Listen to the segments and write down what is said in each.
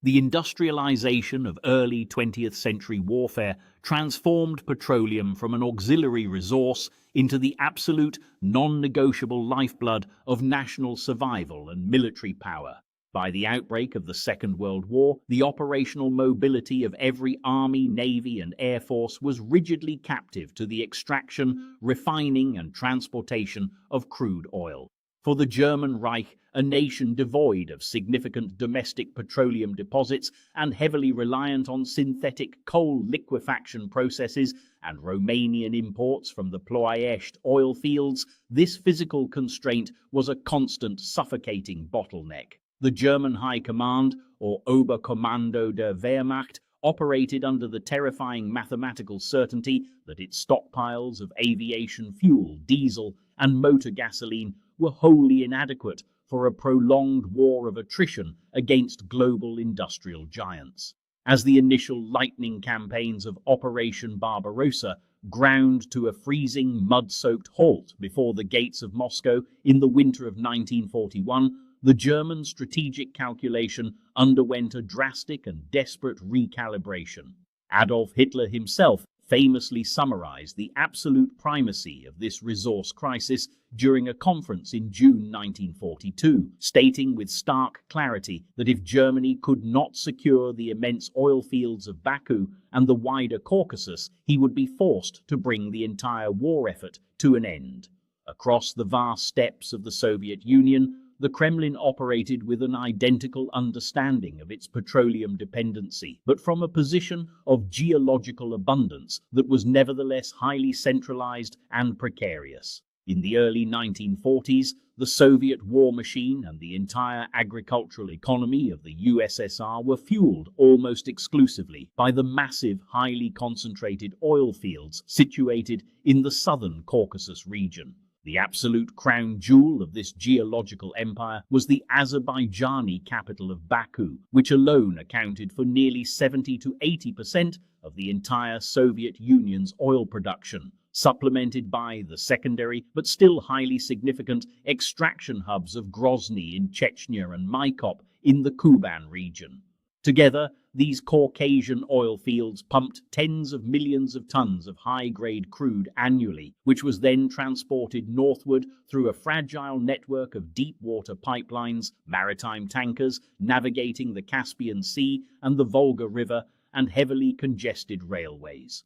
The industrialization of early 20th century warfare transformed petroleum from an auxiliary resource into the absolute, non-negotiable lifeblood of national survival and military power. By the outbreak of the Second World War, the operational mobility of every army, navy, and air force was rigidly captive to the extraction, refining, and transportation of crude oil. For the German Reich, a nation devoid of significant domestic petroleum deposits and heavily reliant on synthetic coal liquefaction processes and Romanian imports from the Ploiești oil fields, this physical constraint was a constant suffocating bottleneck. The German High Command, or Oberkommando der Wehrmacht, operated under the terrifying mathematical certainty that its stockpiles of aviation fuel, diesel, and motor gasoline were wholly inadequate for a prolonged war of attrition against global industrial giants. As the initial lightning campaigns of Operation Barbarossa ground to a freezing, mud-soaked halt before the gates of Moscow in the winter of 1941, the German strategic calculation underwent a drastic and desperate recalibration. Adolf Hitler himself famously summarized the absolute primacy of this resource crisis during a conference in June 1942, stating with stark clarity that if Germany could not secure the immense oil fields of Baku and the wider Caucasus, he would be forced to bring the entire war effort to an end. Across the vast steppes of the Soviet Union, the Kremlin operated with an identical understanding of its petroleum dependency, but from a position of geological abundance that was nevertheless highly centralized and precarious. In the early 1940s, the Soviet war machine and the entire agricultural economy of the USSR were fueled almost exclusively by the massive, highly concentrated oil fields situated in the southern Caucasus region. The absolute crown jewel of this geological empire was the Azerbaijani capital of Baku, which alone accounted for nearly 70 to 80% of the entire Soviet Union's oil production, supplemented by the secondary but still highly significant extraction hubs of Grozny in Chechnya and Maikop in the Kuban region. Together, these Caucasian oil fields pumped tens of millions of tons of high-grade crude annually, which was then transported northward through a fragile network of deep-water pipelines, maritime tankers navigating the Caspian Sea and the Volga River, and heavily congested railways.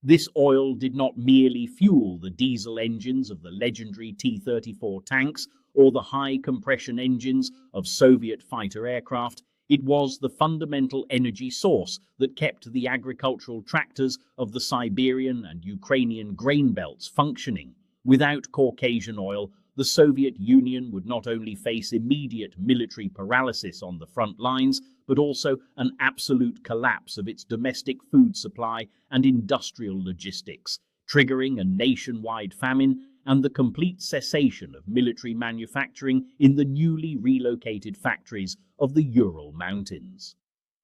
This oil did not merely fuel the diesel engines of the legendary T-34 tanks or the high-compression engines of Soviet fighter aircraft. It was the fundamental energy source that kept the agricultural tractors of the Siberian and Ukrainian grain belts functioning. Without Caucasian oil, the Soviet Union would not only face immediate military paralysis on the front lines, but also an absolute collapse of its domestic food supply and industrial logistics, triggering a nationwide famine and the complete cessation of military manufacturing in the newly relocated factories of the Ural Mountains.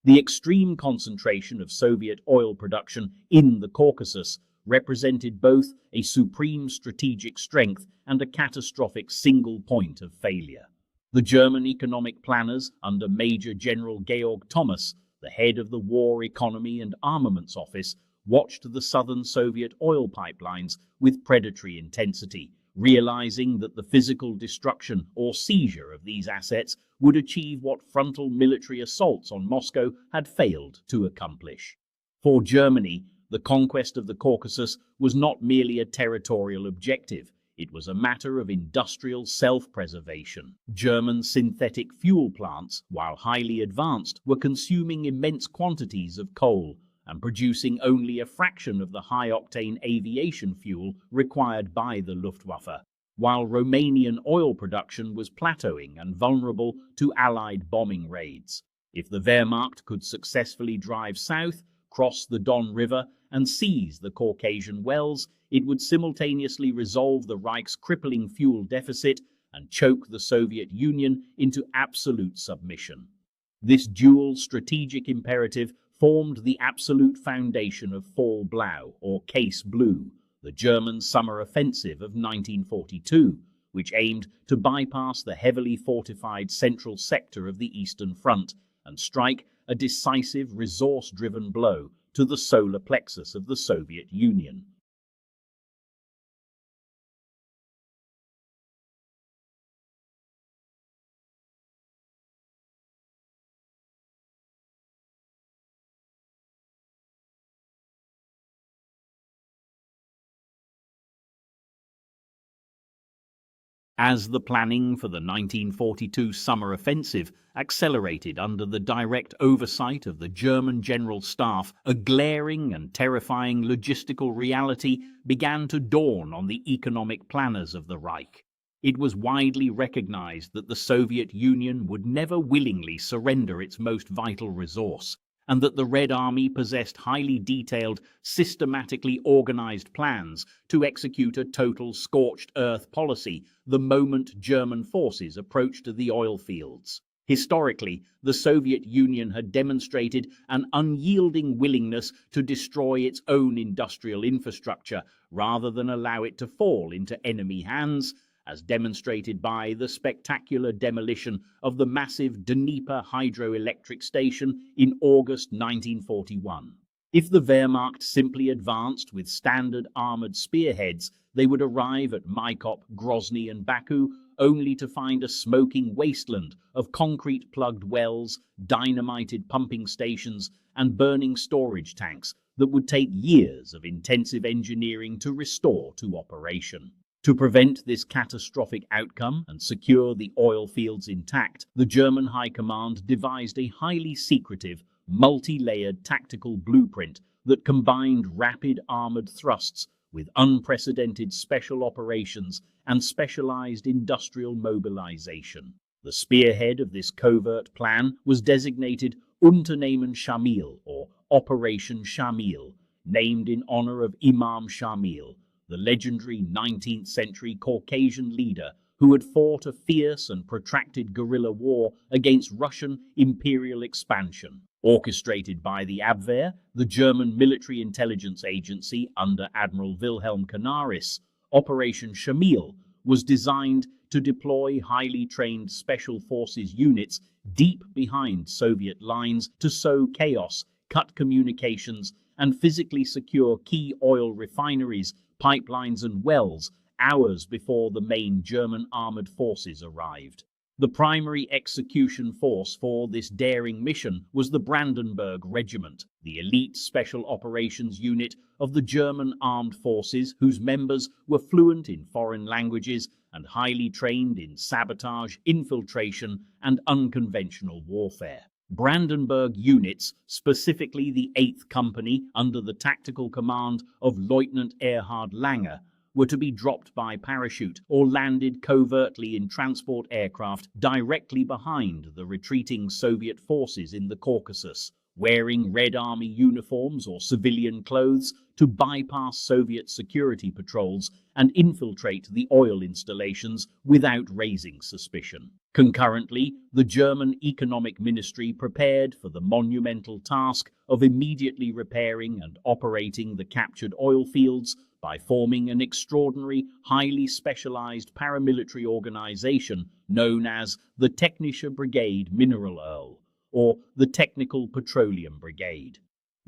The extreme concentration of Soviet oil production in the Caucasus represented both a supreme strategic strength and a catastrophic single point of failure. The German economic planners under Major General Georg Thomas, the head of the War Economy and Armaments Office, watched the southern Soviet oil pipelines with predatory intensity, realizing that the physical destruction or seizure of these assets would achieve what frontal military assaults on Moscow had failed to accomplish. For Germany, the conquest of the Caucasus was not merely a territorial objective. It was a matter of industrial self-preservation. German synthetic fuel plants, while highly advanced, were consuming immense quantities of coal and producing only a fraction of the high-octane aviation fuel required by the Luftwaffe, while Romanian oil production was plateauing and vulnerable to Allied bombing raids. If the Wehrmacht could successfully drive south, cross the Don River, and seize the Caucasian wells, it would simultaneously resolve the Reich's crippling fuel deficit and choke the Soviet Union into absolute submission. This dual strategic imperative formed the absolute foundation of Fall Blau, or Case Blue, the German summer offensive of 1942, which aimed to bypass the heavily fortified central sector of the Eastern Front and strike a decisive, resource-driven blow to the solar plexus of the Soviet Union. As the planning for the 1942 summer offensive accelerated under the direct oversight of the German General Staff, a glaring and terrifying logistical reality began to dawn on the economic planners of the Reich. It was widely recognized that the Soviet Union would never willingly surrender its most vital resource, and that the Red Army possessed highly detailed, systematically organized plans to execute a total scorched earth policy the moment German forces approached the oil fields. Historically, the Soviet Union had demonstrated an unyielding willingness to destroy its own industrial infrastructure rather than allow it to fall into enemy hands, as demonstrated by the spectacular demolition of the massive Dnieper hydroelectric station in August 1941. If the Wehrmacht simply advanced with standard armoured spearheads, they would arrive at Maikop, Grozny and Baku only to find a smoking wasteland of concrete-plugged wells, dynamited pumping stations and burning storage tanks that would take years of intensive engineering to restore to operation. To prevent this catastrophic outcome and secure the oil fields intact, the German High Command devised a highly secretive, multi-layered tactical blueprint that combined rapid armoured thrusts with unprecedented special operations and specialized industrial mobilization. The spearhead of this covert plan was designated Unternehmen Schamil, or Operation Shamil, named in honor of Imam Shamil, the legendary 19th century Caucasian leader who had fought a fierce and protracted guerrilla war against Russian imperial expansion. Orchestrated by the Abwehr, the German military intelligence agency under Admiral Wilhelm Canaris, Operation Shamil was designed to deploy highly trained special forces units deep behind Soviet lines to sow chaos, cut communications, and physically secure key oil refineries, pipelines and wells hours before the main German armoured forces arrived. The primary execution force for this daring mission was the Brandenburg Regiment, the elite special operations unit of the German armed forces whose members were fluent in foreign languages and highly trained in sabotage, infiltration and unconventional warfare. Brandenburg units, specifically the 8th Company under the tactical command of Lieutenant Erhard Lange, were to be dropped by parachute or landed covertly in transport aircraft directly behind the retreating Soviet forces in the Caucasus, wearing Red Army uniforms or civilian clothes to bypass Soviet security patrols and infiltrate the oil installations without raising suspicion. Concurrently, the German Economic Ministry prepared for the monumental task of immediately repairing and operating the captured oil fields by forming an extraordinary, highly specialized paramilitary organization known as the Technische Brigade Mineralöl, or the Technical Petroleum Brigade.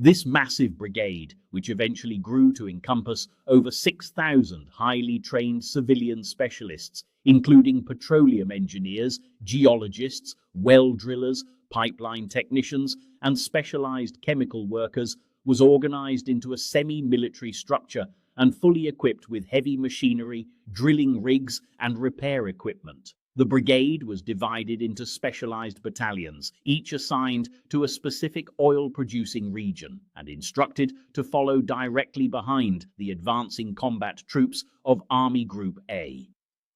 This massive brigade, which eventually grew to encompass over 6,000 highly trained civilian specialists, including petroleum engineers, geologists, well drillers, pipeline technicians, and specialized chemical workers, was organized into a semi-military structure and fully equipped with heavy machinery, drilling rigs, and repair equipment. The brigade was divided into specialized battalions, each assigned to a specific oil-producing region, and instructed to follow directly behind the advancing combat troops of Army Group A.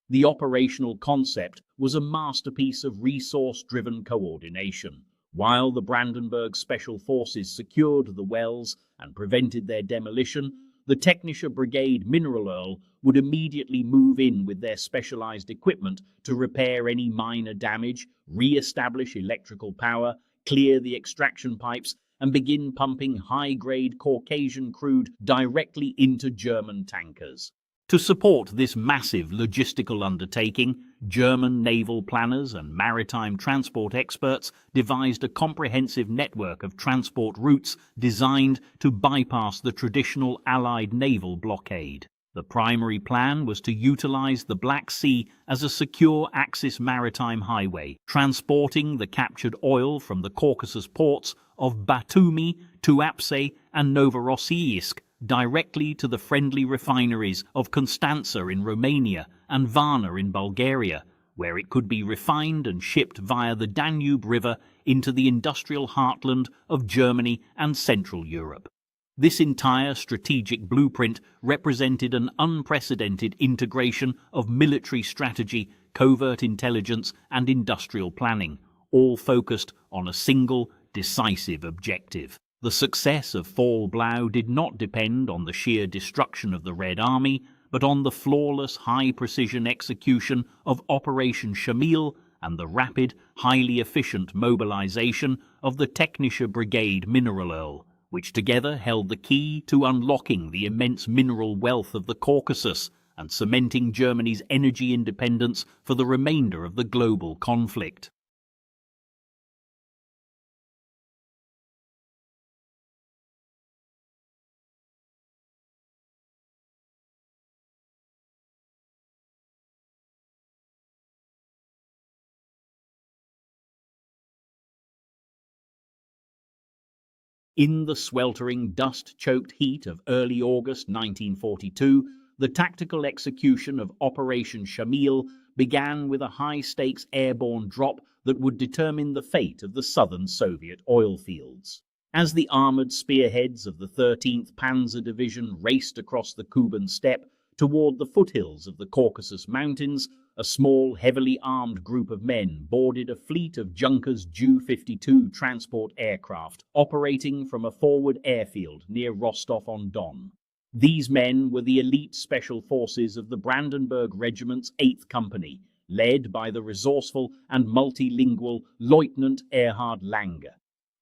The operational concept was a masterpiece of resource-driven coordination. While the Brandenburg Special Forces secured the wells and prevented their demolition, the Technische Brigade Mineralöl would immediately move in with their specialized equipment to repair any minor damage, re-establish electrical power, clear the extraction pipes, and begin pumping high-grade Caucasian crude directly into German tankers. To support this massive logistical undertaking, German naval planners and maritime transport experts devised a comprehensive network of transport routes designed to bypass the traditional Allied naval blockade. The primary plan was to utilize the Black Sea as a secure Axis maritime highway, transporting the captured oil from the Caucasus ports of Batumi, Tuapse, and Novorossiysk directly to the friendly refineries of Constanța in Romania and Varna in Bulgaria, where it could be refined and shipped via the Danube River into the industrial heartland of Germany and Central Europe. This entire strategic blueprint represented an unprecedented integration of military strategy, covert intelligence, and industrial planning, all focused on a single, decisive objective. The success of Fall Blau did not depend on the sheer destruction of the Red Army, but on the flawless, high-precision execution of Operation Shamil and the rapid, highly efficient mobilization of the Technische Brigade Mineralöl, which together held the key to unlocking the immense mineral wealth of the Caucasus and cementing Germany's energy independence for the remainder of the global conflict. In the sweltering, dust-choked heat of early August 1942, the tactical execution of Operation Shamil began with a high-stakes airborne drop that would determine the fate of the southern Soviet oil fields. As the armoured spearheads of the 13th Panzer Division raced across the Kuban steppe toward the foothills of the Caucasus Mountains, a small, heavily armed group of men boarded a fleet of Junkers Ju-52 transport aircraft operating from a forward airfield near Rostov-on-Don. These men were the elite special forces of the Brandenburg Regiment's 8th Company, led by the resourceful and multilingual Lieutenant Erhard Lange.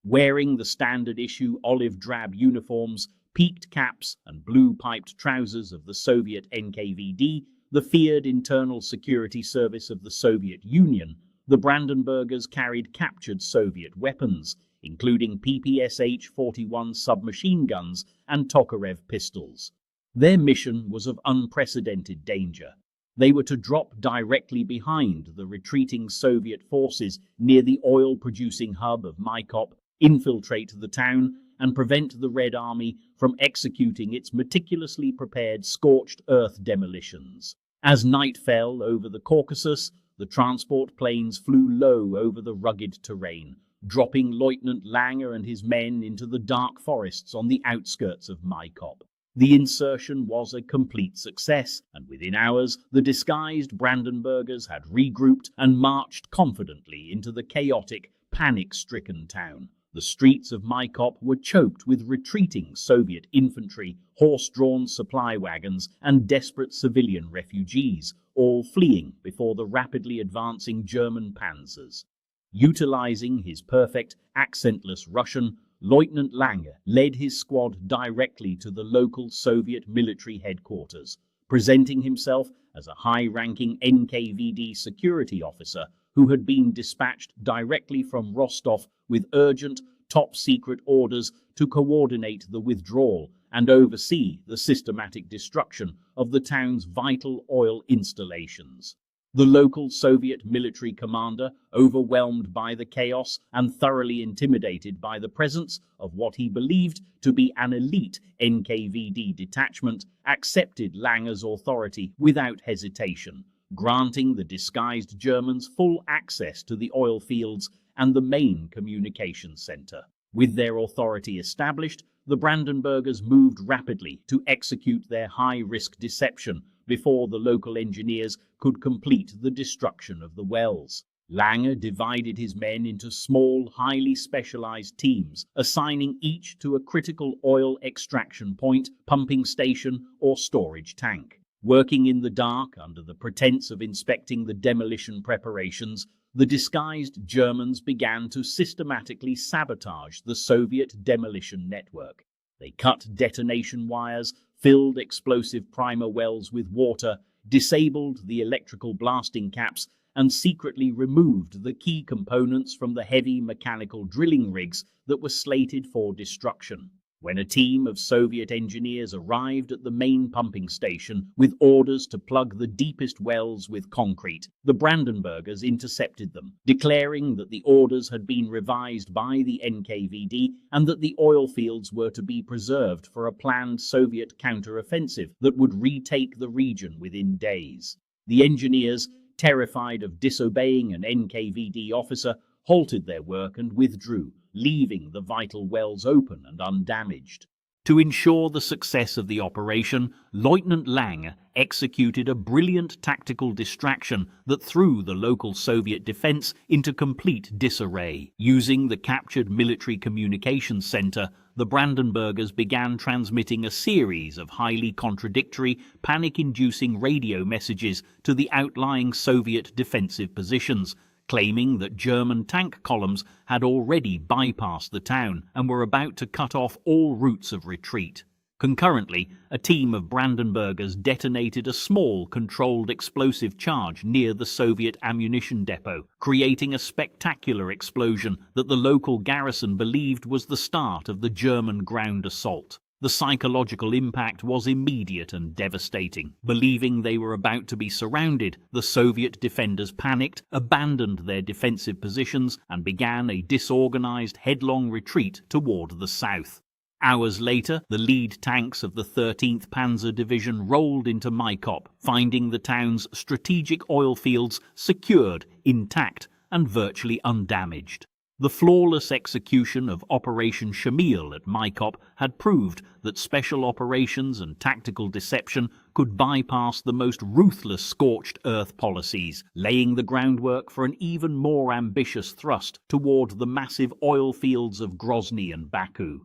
Wearing the standard-issue olive-drab uniforms, peaked caps, and blue-piped trousers of the Soviet NKVD, the feared Internal Security Service of the Soviet Union, the Brandenburgers carried captured Soviet weapons, including PPSH-41 submachine guns and Tokarev pistols. Their mission was of unprecedented danger. They were to drop directly behind the retreating Soviet forces near the oil-producing hub of Maikop, infiltrate the town, and prevent the Red Army from executing its meticulously prepared scorched-earth demolitions. As night fell over the Caucasus, the transport planes flew low over the rugged terrain, dropping Lieutenant Lange and his men into the dark forests on the outskirts of Maikop. The insertion was a complete success, and within hours the disguised Brandenburgers had regrouped and marched confidently into the chaotic, panic-stricken town. The streets of Maikop were choked with retreating Soviet infantry, horse-drawn supply wagons, and desperate civilian refugees, all fleeing before the rapidly advancing German panzers. Utilizing his perfect, accentless Russian, Lieutenant Lange led his squad directly to the local Soviet military headquarters, presenting himself as a high-ranking NKVD security officer who had been dispatched directly from Rostov with urgent, top-secret orders to coordinate the withdrawal and oversee the systematic destruction of the town's vital oil installations. The local Soviet military commander, overwhelmed by the chaos and thoroughly intimidated by the presence of what he believed to be an elite NKVD detachment, accepted Lange's authority without hesitation, granting the disguised Germans full access to the oil fields and the main communications center. With their authority established, the Brandenburgers moved rapidly to execute their high-risk deception before the local engineers could complete the destruction of the wells. Lange divided his men into small, highly specialized teams, assigning each to a critical oil extraction point, pumping station, or storage tank. Working in the dark under the pretense of inspecting the demolition preparations, the disguised Germans began to systematically sabotage the Soviet demolition network. They cut detonation wires, filled explosive primer wells with water, disabled the electrical blasting caps, and secretly removed the key components from the heavy mechanical drilling rigs that were slated for destruction. When a team of Soviet engineers arrived at the main pumping station with orders to plug the deepest wells with concrete, the Brandenburgers intercepted them, declaring that the orders had been revised by the NKVD and that the oil fields were to be preserved for a planned Soviet counter-offensive that would retake the region within days. The engineers, terrified of disobeying an NKVD officer, halted their work and withdrew, leaving the vital wells open and undamaged. To ensure the success of the operation, Lieutenant Lang executed a brilliant tactical distraction that threw the local Soviet defense into complete disarray. Using the captured military communications center, the Brandenburgers began transmitting a series of highly contradictory, panic-inducing radio messages to the outlying Soviet defensive positions, claiming that German tank columns had already bypassed the town and were about to cut off all routes of retreat. Concurrently, a team of Brandenburgers detonated a small, controlled explosive charge near the Soviet ammunition depot, creating a spectacular explosion that the local garrison believed was the start of the German ground assault. The psychological impact was immediate and devastating. Believing they were about to be surrounded, the Soviet defenders panicked, abandoned their defensive positions, and began a disorganized, headlong retreat toward the south. Hours later, the lead tanks of the 13th Panzer Division rolled into Maikop, finding the town's strategic oil fields secured, intact, and virtually undamaged. The flawless execution of Operation Shamil at Maikop had proved that special operations and tactical deception could bypass the most ruthless scorched-earth policies, laying the groundwork for an even more ambitious thrust toward the massive oil fields of Grozny and Baku.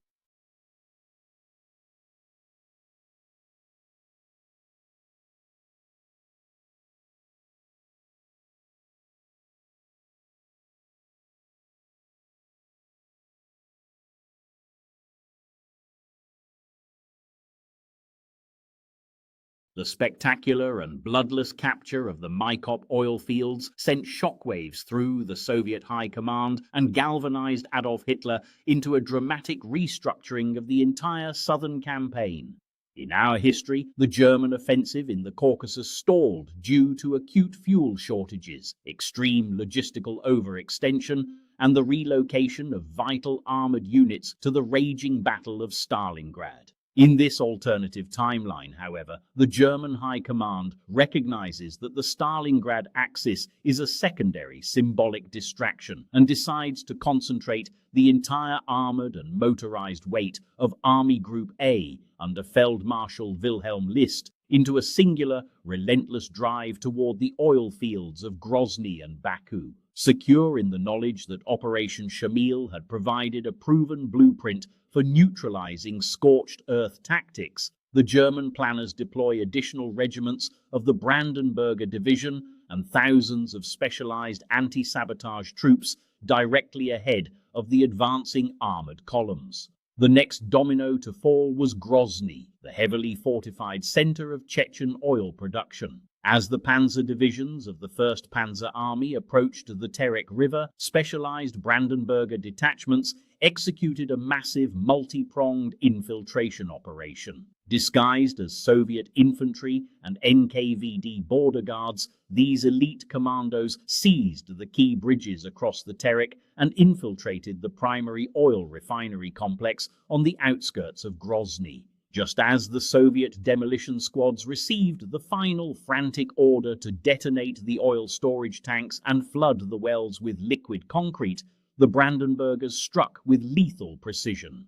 The spectacular and bloodless capture of the Maikop oil fields sent shockwaves through the Soviet High Command and galvanized Adolf Hitler into a dramatic restructuring of the entire southern campaign. In our history, the German offensive in the Caucasus stalled due to acute fuel shortages, extreme logistical overextension, and the relocation of vital armored units to the raging Battle of Stalingrad. In this alternative timeline, however, the German High Command recognizes that the Stalingrad Axis is a secondary symbolic distraction and decides to concentrate the entire armored and motorized weight of Army Group A under Feldmarschall Wilhelm List into a singular, relentless drive toward the oil fields of Grozny and Baku. Secure in the knowledge that Operation Shamil had provided a proven blueprint for neutralizing scorched-earth tactics, the German planners deploy additional regiments of the Brandenburger Division and thousands of specialized anti-sabotage troops directly ahead of the advancing armored columns. The next domino to fall was Grozny, the heavily fortified center of Chechen oil production. As the panzer divisions of the 1st Panzer Army approached the Terek River, specialized Brandenburger detachments executed a massive multi-pronged infiltration operation. Disguised as Soviet infantry and NKVD border guards, these elite commandos seized the key bridges across the Terek and infiltrated the primary oil refinery complex on the outskirts of Grozny. Just as the Soviet demolition squads received the final frantic order to detonate the oil storage tanks and flood the wells with liquid concrete, the Brandenburgers struck with lethal precision.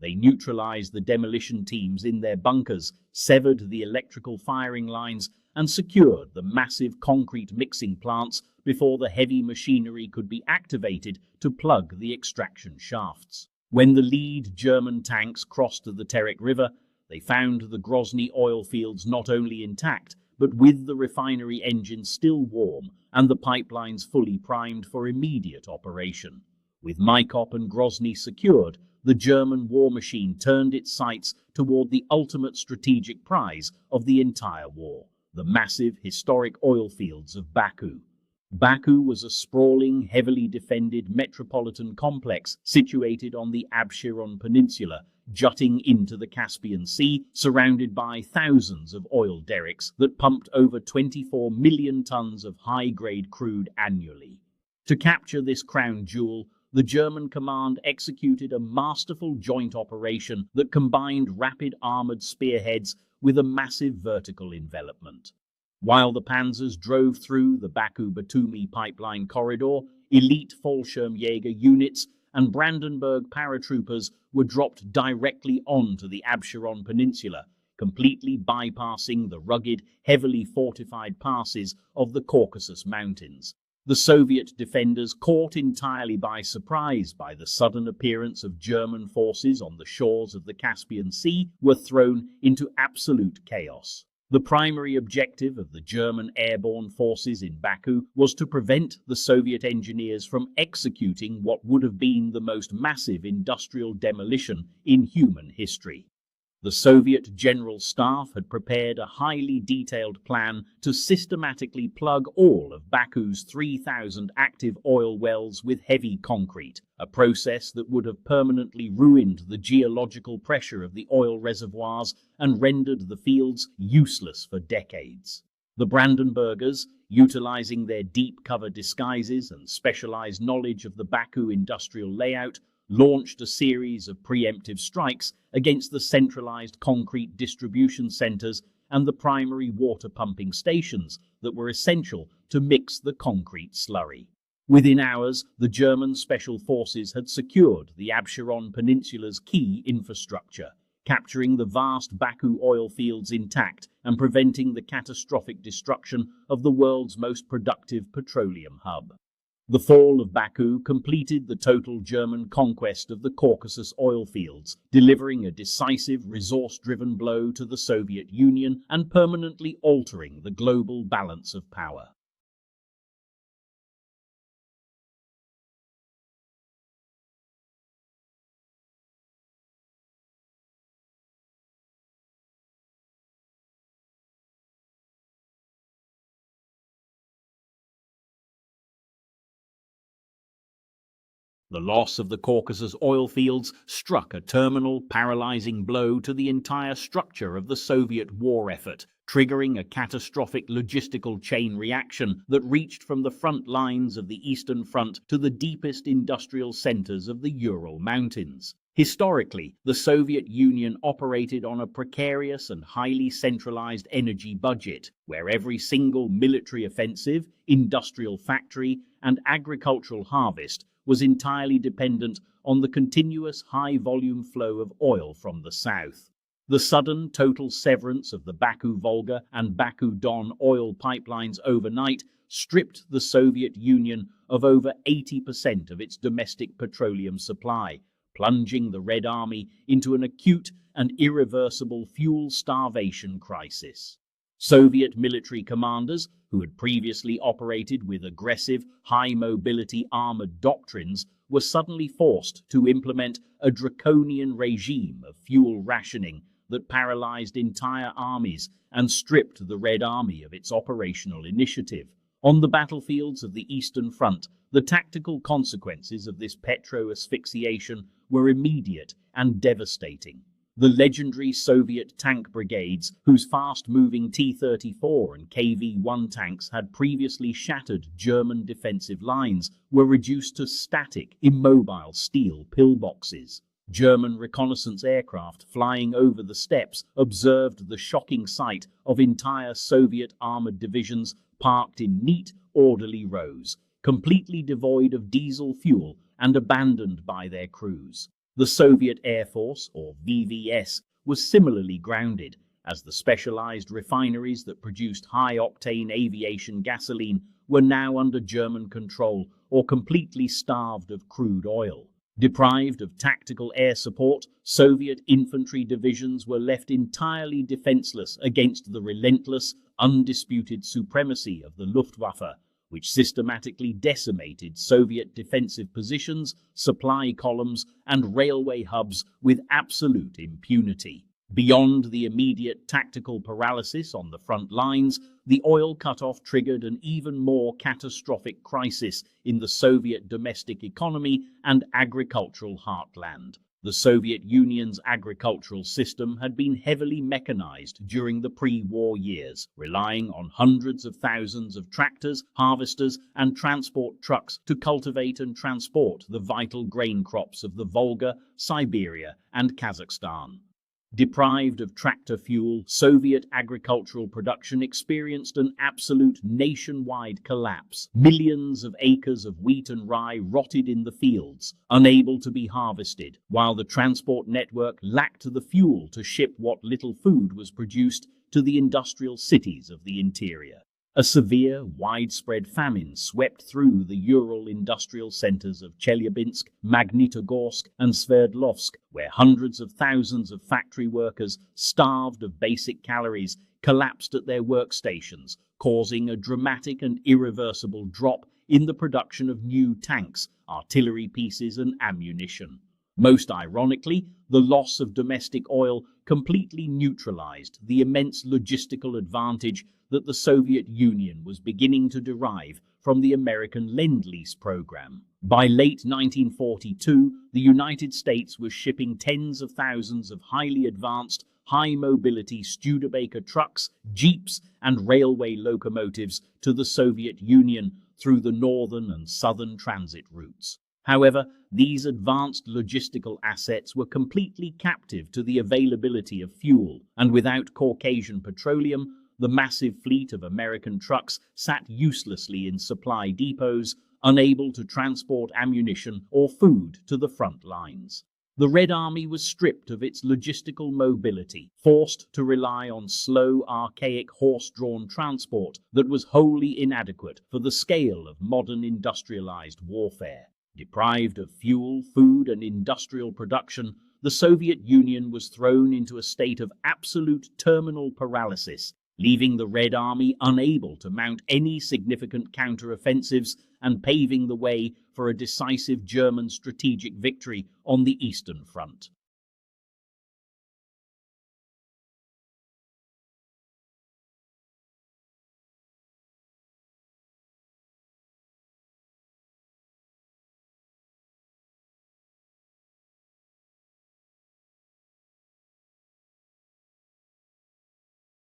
They neutralized the demolition teams in their bunkers, severed the electrical firing lines, and secured the massive concrete mixing plants before the heavy machinery could be activated to plug the extraction shafts. When the lead German tanks crossed the Terek River, they found the Grozny oil fields not only intact, but with the refinery engines still warm and the pipelines fully primed for immediate operation. With Maikop and Grozny secured, the German war machine turned its sights toward the ultimate strategic prize of the entire war, the massive historic oil fields of Baku. Baku was a sprawling, heavily defended metropolitan complex situated on the Absheron Peninsula, jutting into the Caspian Sea, surrounded by thousands of oil derricks that pumped over 24 million tons of high-grade crude annually. To capture this crown jewel, the German command executed a masterful joint operation that combined rapid armored spearheads with a massive vertical envelopment. While the panzers drove through the Baku-Batumi pipeline corridor, elite Fallschirmjäger units and Brandenburg paratroopers were dropped directly onto the Absheron Peninsula, completely bypassing the rugged, heavily fortified passes of the Caucasus Mountains. The Soviet defenders, caught entirely by surprise by the sudden appearance of German forces on the shores of the Caspian Sea, were thrown into absolute chaos. The primary objective of the German airborne forces in Baku was to prevent the Soviet engineers from executing what would have been the most massive industrial demolition in human history. The Soviet General Staff had prepared a highly detailed plan to systematically plug all of Baku's 3,000 active oil wells with heavy concrete, a process that would have permanently ruined the geological pressure of the oil reservoirs and rendered the fields useless for decades. The Brandenburgers, utilizing their deep cover disguises and specialized knowledge of the Baku industrial layout, launched a series of preemptive strikes against the centralized concrete distribution centers and the primary water pumping stations that were essential to mix the concrete slurry. Within hours, the German special forces had secured the Absheron Peninsula's key infrastructure, capturing the vast Baku oil fields intact and preventing the catastrophic destruction of the world's most productive petroleum hub. The fall of Baku completed the total German conquest of the Caucasus oil fields, delivering a decisive resource-driven blow to the Soviet Union and permanently altering the global balance of power. The loss of the Caucasus oil fields struck a terminal, paralyzing blow to the entire structure of the Soviet war effort, triggering a catastrophic logistical chain reaction that reached from the front lines of the Eastern Front to the deepest industrial centers of the Ural Mountains. Historically, the Soviet Union operated on a precarious and highly centralized energy budget, where every single military offensive, industrial factory, and agricultural harvest was entirely dependent on the continuous high-volume flow of oil from the south. The sudden total severance of the Baku-Volga and Baku-Don oil pipelines overnight stripped the Soviet Union of over 80% of its domestic petroleum supply, plunging the Red Army into an acute and irreversible fuel starvation crisis. Soviet military commanders, who had previously operated with aggressive, high-mobility armored doctrines, were suddenly forced to implement a draconian regime of fuel rationing that paralyzed entire armies and stripped the Red Army of its operational initiative. On the battlefields of the Eastern Front, the tactical consequences of this Petro-Asphyxiation were immediate and devastating. The legendary Soviet tank brigades, whose fast-moving T-34 and KV-1 tanks had previously shattered German defensive lines, were reduced to static, immobile steel pillboxes. German reconnaissance aircraft flying over the steppes observed the shocking sight of entire Soviet armored divisions parked in neat, orderly rows, completely devoid of diesel fuel and abandoned by their crews. The Soviet Air Force, or VVS, was similarly grounded, as the specialized refineries that produced high-octane aviation gasoline were now under German control or completely starved of crude oil. Deprived of tactical air support, Soviet infantry divisions were left entirely defenseless against the relentless, undisputed supremacy of the Luftwaffe, which systematically decimated Soviet defensive positions, supply columns, and railway hubs with absolute impunity. Beyond the immediate tactical paralysis on the front lines, the oil cutoff triggered an even more catastrophic crisis in the Soviet domestic economy and agricultural heartland. The Soviet Union's agricultural system had been heavily mechanized during the pre-war years, relying on hundreds of thousands of tractors, harvesters, and transport trucks to cultivate and transport the vital grain crops of the Volga, Siberia, and Kazakhstan. Deprived of tractor fuel, Soviet agricultural production experienced an absolute nationwide collapse. Millions of acres of wheat and rye rotted in the fields, unable to be harvested, while the transport network lacked the fuel to ship what little food was produced to the industrial cities of the interior. A severe, widespread famine swept through the Ural industrial centers of Chelyabinsk, Magnitogorsk, and Sverdlovsk, where hundreds of thousands of factory workers, starved of basic calories, collapsed at their workstations, causing a dramatic and irreversible drop in the production of new tanks, artillery pieces, and ammunition. Most ironically, the loss of domestic oil completely neutralized the immense logistical advantage that the Soviet Union was beginning to derive from the American Lend-Lease program. By late 1942, the United States was shipping tens of thousands of highly advanced, high-mobility Studebaker trucks, jeeps, and railway locomotives to the Soviet Union through the northern and southern transit routes. However, these advanced logistical assets were completely captive to the availability of fuel, and without Caucasian petroleum, the massive fleet of American trucks sat uselessly in supply depots, unable to transport ammunition or food to the front lines. The Red Army was stripped of its logistical mobility, forced to rely on slow, archaic horse-drawn transport that was wholly inadequate for the scale of modern industrialized warfare. Deprived of fuel, food, and industrial production, the Soviet Union was thrown into a state of absolute terminal paralysis, leaving the Red Army unable to mount any significant counteroffensives and paving the way for a decisive German strategic victory on the Eastern Front.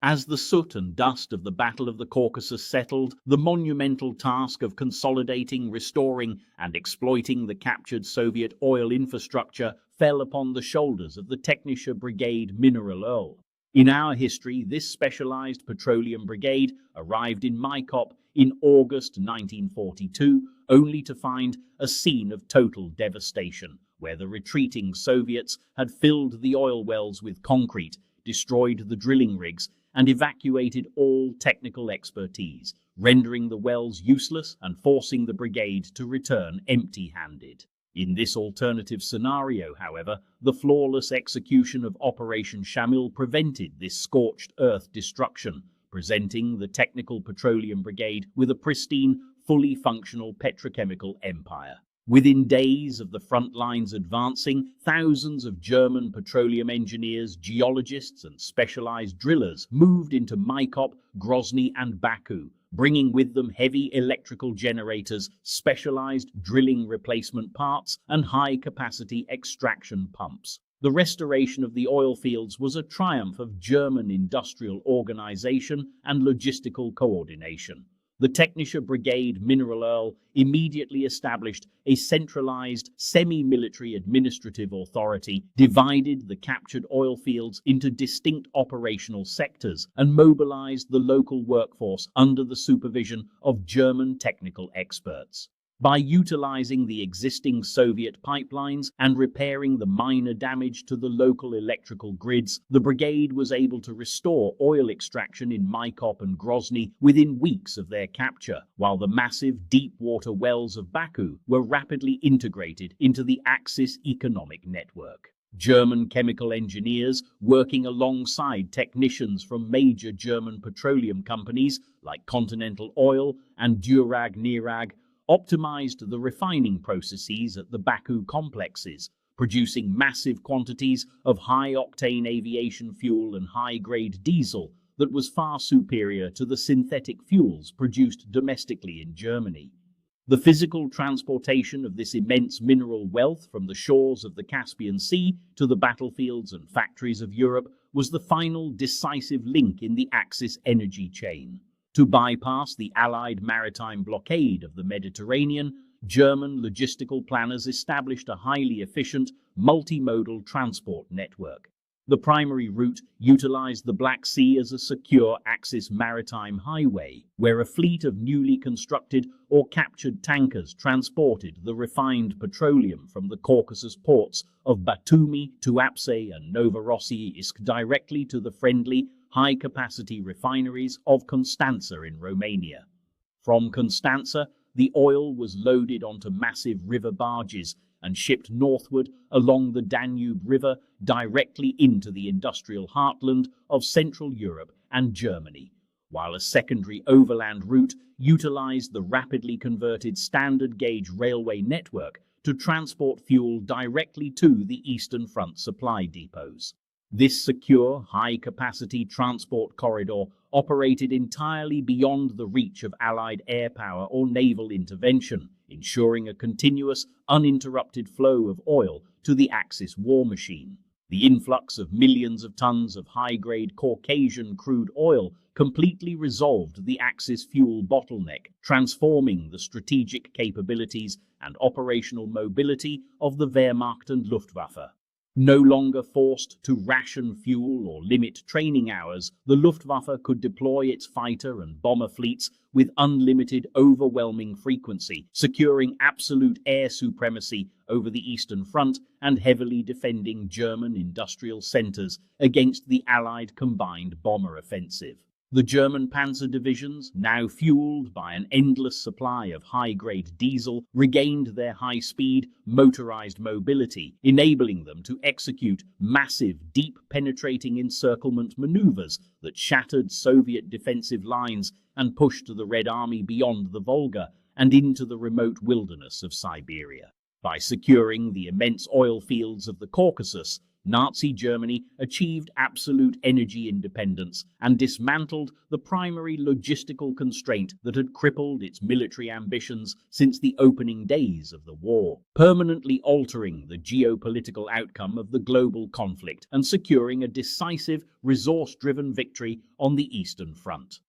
As the soot and dust of the Battle of the Caucasus settled, the monumental task of consolidating, restoring, and exploiting the captured Soviet oil infrastructure fell upon the shoulders of the Technische Brigade Mineral Oil. In our history, this specialized petroleum brigade arrived in Maikop in August 1942, only to find a scene of total devastation, where the retreating Soviets had filled the oil wells with concrete, destroyed the drilling rigs, and evacuated all technical expertise, rendering the wells useless and forcing the brigade to return empty-handed. In this alternative scenario, however, the flawless execution of Operation Shamil prevented this scorched earth destruction, presenting the Technical Petroleum Brigade with a pristine, fully functional petrochemical empire. Within days of the front lines advancing, thousands of German petroleum engineers, geologists, and specialized drillers moved into Maikop, Grozny, and Baku, bringing with them heavy electrical generators, specialized drilling replacement parts, and high-capacity extraction pumps. The restoration of the oil fields was a triumph of German industrial organization and logistical coordination. The Technische Brigade Mineral Oil immediately established a centralized, semi-military administrative authority, divided the captured oil fields into distinct operational sectors, and mobilized the local workforce under the supervision of German technical experts. By utilizing the existing Soviet pipelines and repairing the minor damage to the local electrical grids, the brigade was able to restore oil extraction in Maikop and Grozny within weeks of their capture, while the massive deep-water wells of Baku were rapidly integrated into the Axis economic network. German chemical engineers, working alongside technicians from major German petroleum companies like Continental Oil and Durag-Nirag, optimized the refining processes at the Baku complexes, producing massive quantities of high-octane aviation fuel and high-grade diesel that was far superior to the synthetic fuels produced domestically in Germany. The physical transportation of this immense mineral wealth from the shores of the Caspian Sea to the battlefields and factories of Europe was the final decisive link in the Axis energy chain. To bypass the Allied maritime blockade of the Mediterranean, German logistical planners established a highly efficient, multimodal transport network. The primary route utilized the Black Sea as a secure Axis maritime highway, where a fleet of newly constructed or captured tankers transported the refined petroleum from the Caucasus ports of Batumi, Tuapse, and Novorossiysk directly to the friendly, high-capacity refineries of Constanța in Romania. From Constanța, the oil was loaded onto massive river barges and shipped northward along the Danube River directly into the industrial heartland of Central Europe and Germany, while a secondary overland route utilized the rapidly converted standard gauge railway network to transport fuel directly to the Eastern Front supply depots. This secure, high-capacity transport corridor operated entirely beyond the reach of Allied air power or naval intervention, ensuring a continuous, uninterrupted flow of oil to the Axis war machine. The influx of millions of tons of high-grade Caucasian crude oil completely resolved the Axis fuel bottleneck, transforming the strategic capabilities and operational mobility of the Wehrmacht and Luftwaffe. No longer forced to ration fuel or limit training hours, the Luftwaffe could deploy its fighter and bomber fleets with unlimited, overwhelming frequency, securing absolute air supremacy over the Eastern Front and heavily defending German industrial centers against the Allied combined bomber offensive. The German panzer divisions, now fueled by an endless supply of high-grade diesel, regained their high-speed, motorized mobility, enabling them to execute massive, deep-penetrating encirclement maneuvers that shattered Soviet defensive lines and pushed the Red Army beyond the Volga and into the remote wilderness of Siberia. By securing the immense oil fields of the Caucasus, Nazi Germany achieved absolute energy independence and dismantled the primary logistical constraint that had crippled its military ambitions since the opening days of the war, permanently altering the geopolitical outcome of the global conflict and securing a decisive, resource-driven victory on the Eastern Front.